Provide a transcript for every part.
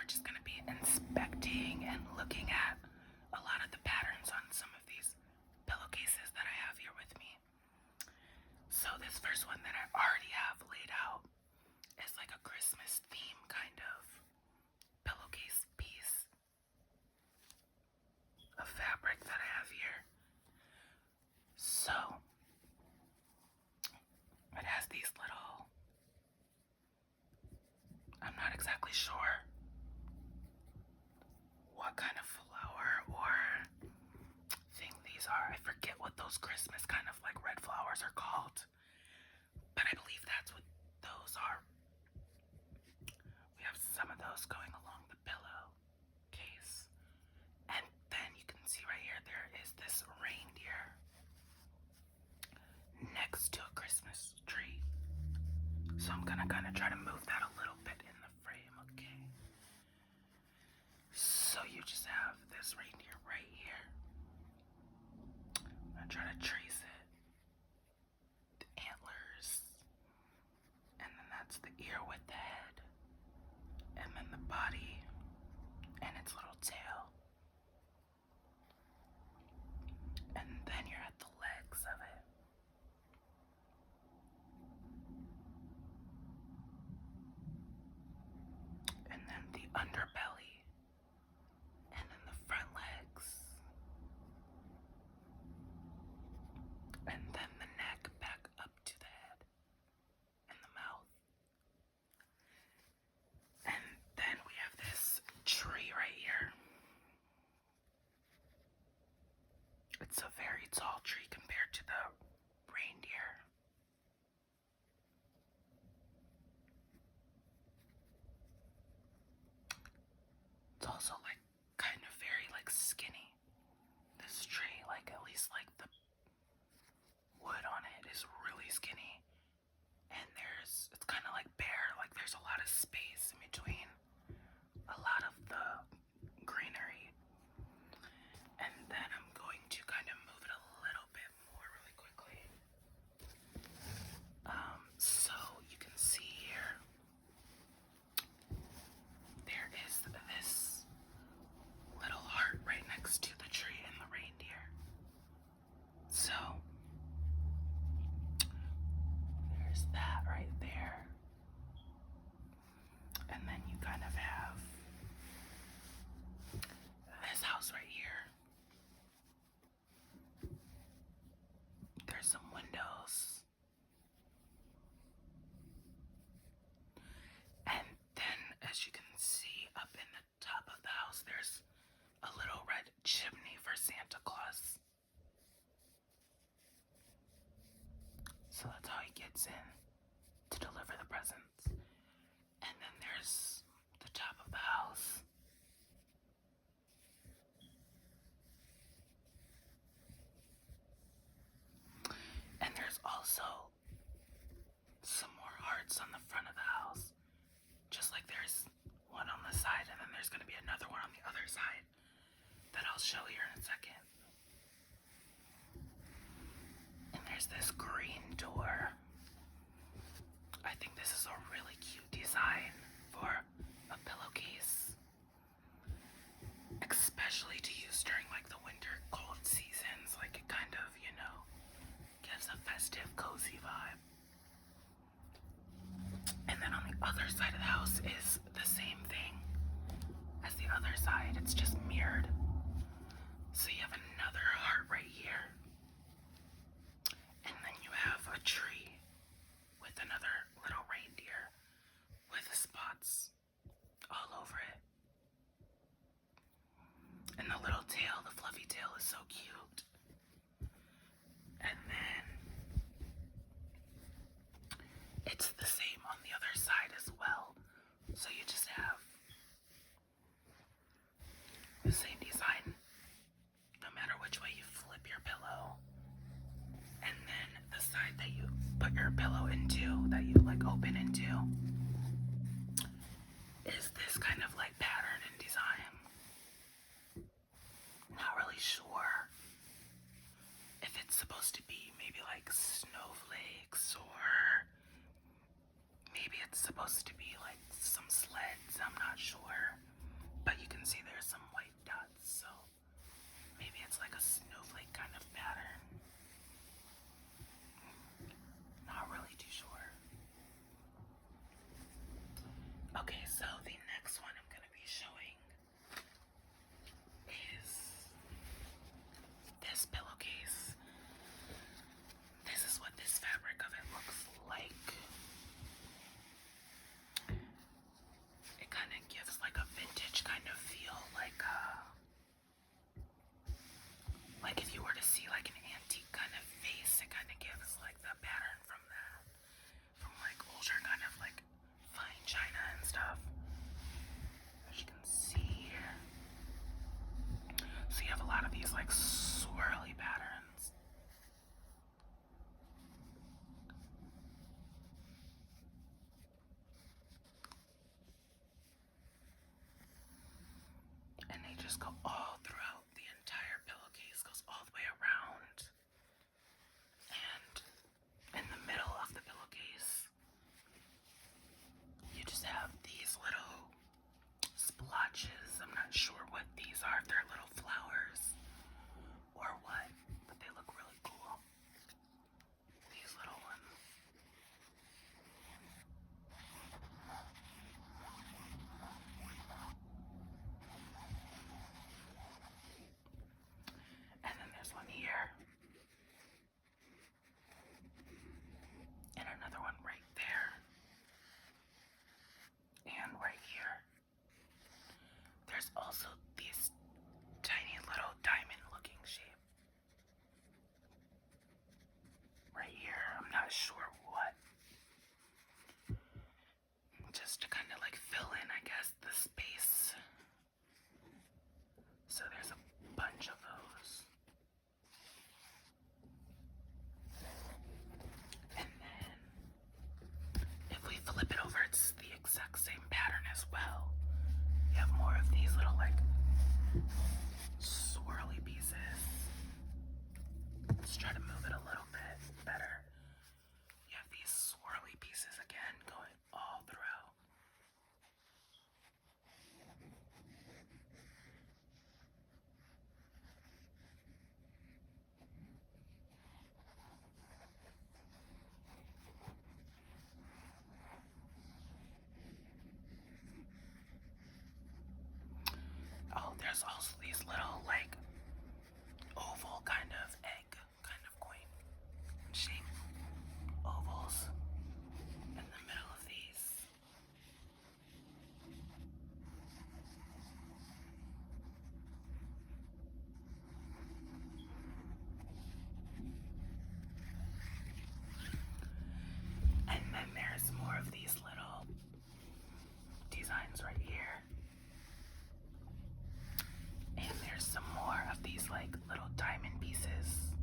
we're just going to be inspecting and looking at a lot of the patterns on some of these pillowcases that I have here with me. So this first one that I already have laid out is like a Christmas theme kind of pillowcase piece of fabric that I have here. So it has these little, I'm not exactly sure what kind of flower or thing these are. I forget what those Christmas kind of like red flowers are called, but I believe that's what those are. We have some of those going along the pillow case. And then you can see right here, there is this reindeer next to a Christmas tree. So I'm gonna kind of try to move that a little bit in the frame, okay? So you just have this reindeer right here. I'm gonna try to trace it. The antlers. And then that's the ear with the head. And then the body and its little tail. And then you're at the legs of it. And then the underbelly. And then the front legs. And then the neck back up to the head. And the mouth. And then we have this tree right here. It's a very tall tree compared to the reindeer. It's also like kind of very like skinny. This tree, like at least like the wood on it is really skinny. And it's kind of like bare, like there's a lot of space in between a lot of the greenery. And then I'm going to kind of move it a little bit more really quickly. So you can see here, there is this little heart right next to the tree and the reindeer. So there's that right there. And then you kind of have this house right here. There's some windows. And then, as you can see up in the top of the house, there's a little red chimney for Santa Claus. So that's how he gets in to deliver the presents. And then there's the top of the house. And there's also some more hearts on the front of the house. Just like there's one on the side, and then there's going to be another one on the other side that I'll show here in a second. And there's this green door. I think this is a really cute design for a pillowcase, especially to use during like the winter cold seasons. Like it kind of, gives a festive, cozy vibe. And then on the other side of the house is the same thing as the other side. It's just mirrored. So you have another heart right here. And then you have a tree with another little reindeer with spots all over it. And the little tail, the fluffy tail, is so cute. And then it's the same on the other side as well. So you just have the same design no matter which way you flip your pillow. And then the side that you put your pillow into, that you like open into, is this kind of like pattern and design. Not really sure if it's supposed to be maybe like snowflakes, or maybe it's supposed to be like some sleds. I'm not sure. just go all throughout the entire pillowcase, goes all the way around. And in the middle of the pillowcase, you just have these little splotches. I'm not sure what these are, if they're little flowers or what, but they look really cool. These little ones. And then there's one here. And another one right there. And right here. There's also these tiny little diamond looking shape. Right here. I'm not sure what. Just to kind of like fill in, I guess, the space. So there's a bunch of those. And then if we flip it over, it's the exact same pattern as well. You have more of these little like swirly pieces. Let's try to move it a little bit better. You have these swirly pieces again going all throughout. Oh, there's also these little like oval kind of egg, kind of coin shape ovals in the middle of these. And then there's more of these little designs right here. And there's some more of these like little diamond pieces.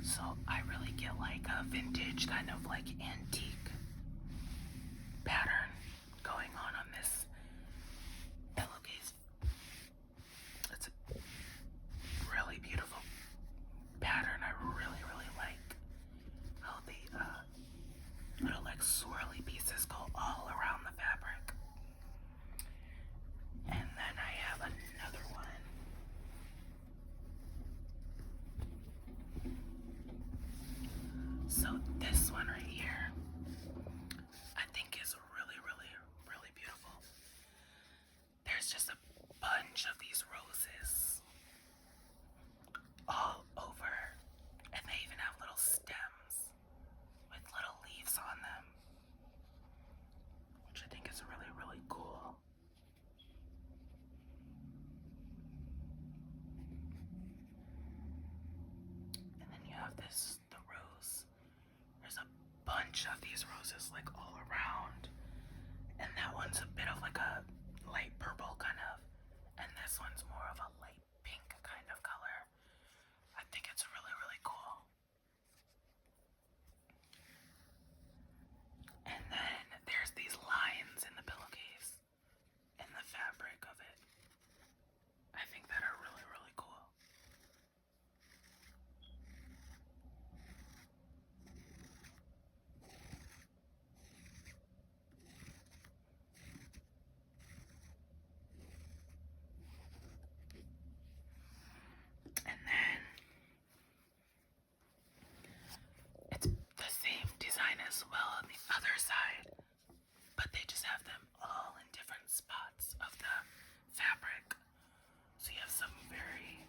So I really get like a vintage kind of like antique pattern going on this pillowcase. It's a really beautiful pattern. I really, really like how the little like swirly pieces go all around the fabric. And then I have another one. So this one right here, I think is really, really, really beautiful. There's just a bunch of these roses all over, and they even have little stems with little leaves on them, which I think is really, really cool. And then you have the rose. There's a bunch of these roses like all around, and that one's a bit of like a light purple kind of, and this one's more of a light pink kind of color. I think it's really, really cool. And then there's these lines in the pillowcase, in the fabric of it. I think that are really, really cool. And then it's the same design as well on the other side, but they just have them all in different spots of the fabric. So you have some very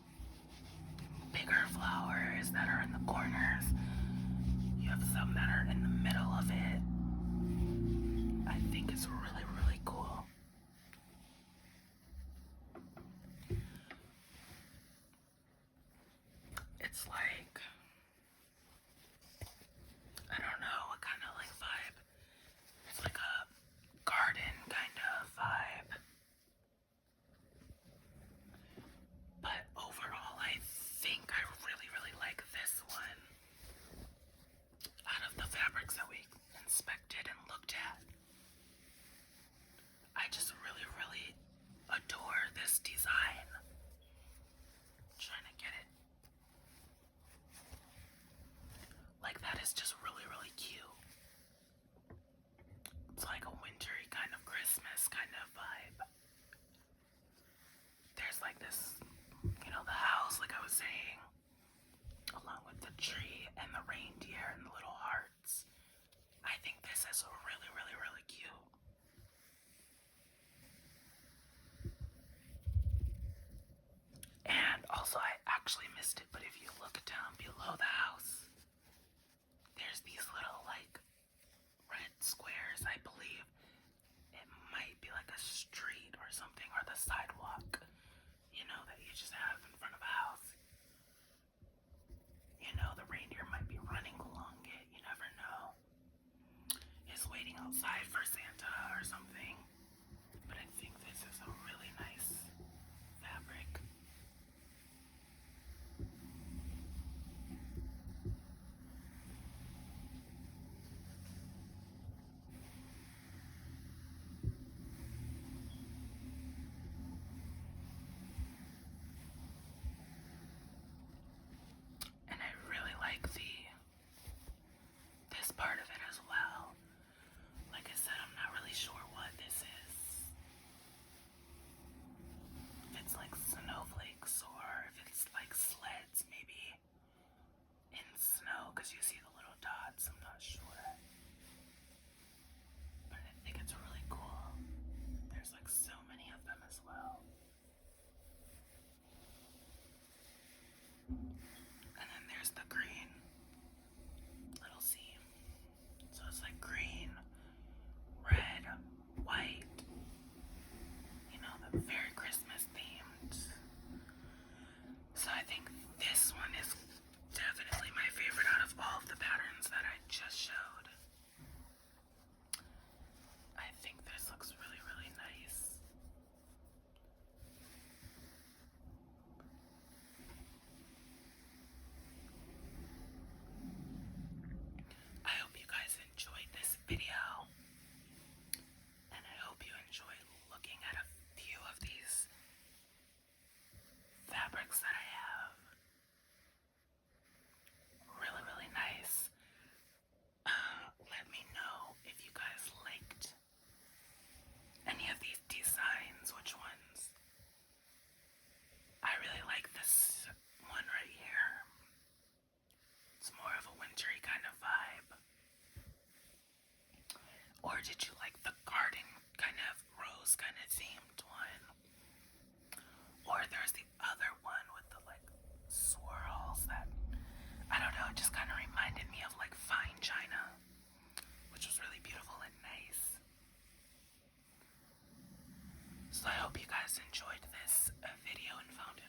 bigger flowers that are in the corners. You have some that are in the middle of it. I think it's really, really cool. It's like, I don't know what kind of like vibe. It's like a garden kind of vibe. But overall, I think I really, really like this one. Out of the fabrics that we inspected and looked at. a sidewalk, you know, that you just have in front of a house. You know, the reindeer might be running along it, you never know. Is waiting outside for Santa or something. But I think this is a really nice fabric. And I really like this part of it as well. Like I said, I'm not really sure what this is. If it's like snowflakes or if it's like sleds, maybe in snow, because you see the little dots. I'm not sure. But I think it's really cool. There's like so many of them as well. And then there's the green little seam. So it's like green, red, white. You know, the very Christmas themed. So I think this one is definitely my favorite out of all of the patterns that I just showed. I think this looks really, really nice. I hope you guys enjoyed this video, and I hope you enjoyed looking at a few of these fabrics that I have. Really, really nice. Let me know if you guys liked any of these designs, which ones. I really like this one right here. It's more of a wintry kind of vibe. Or did you like the garden kind of rose kind of themed one? Or there's the other one with the like swirls that, I don't know, it just kind of reminded me of like fine china, which was really beautiful and nice. So I hope you guys enjoyed this video and found it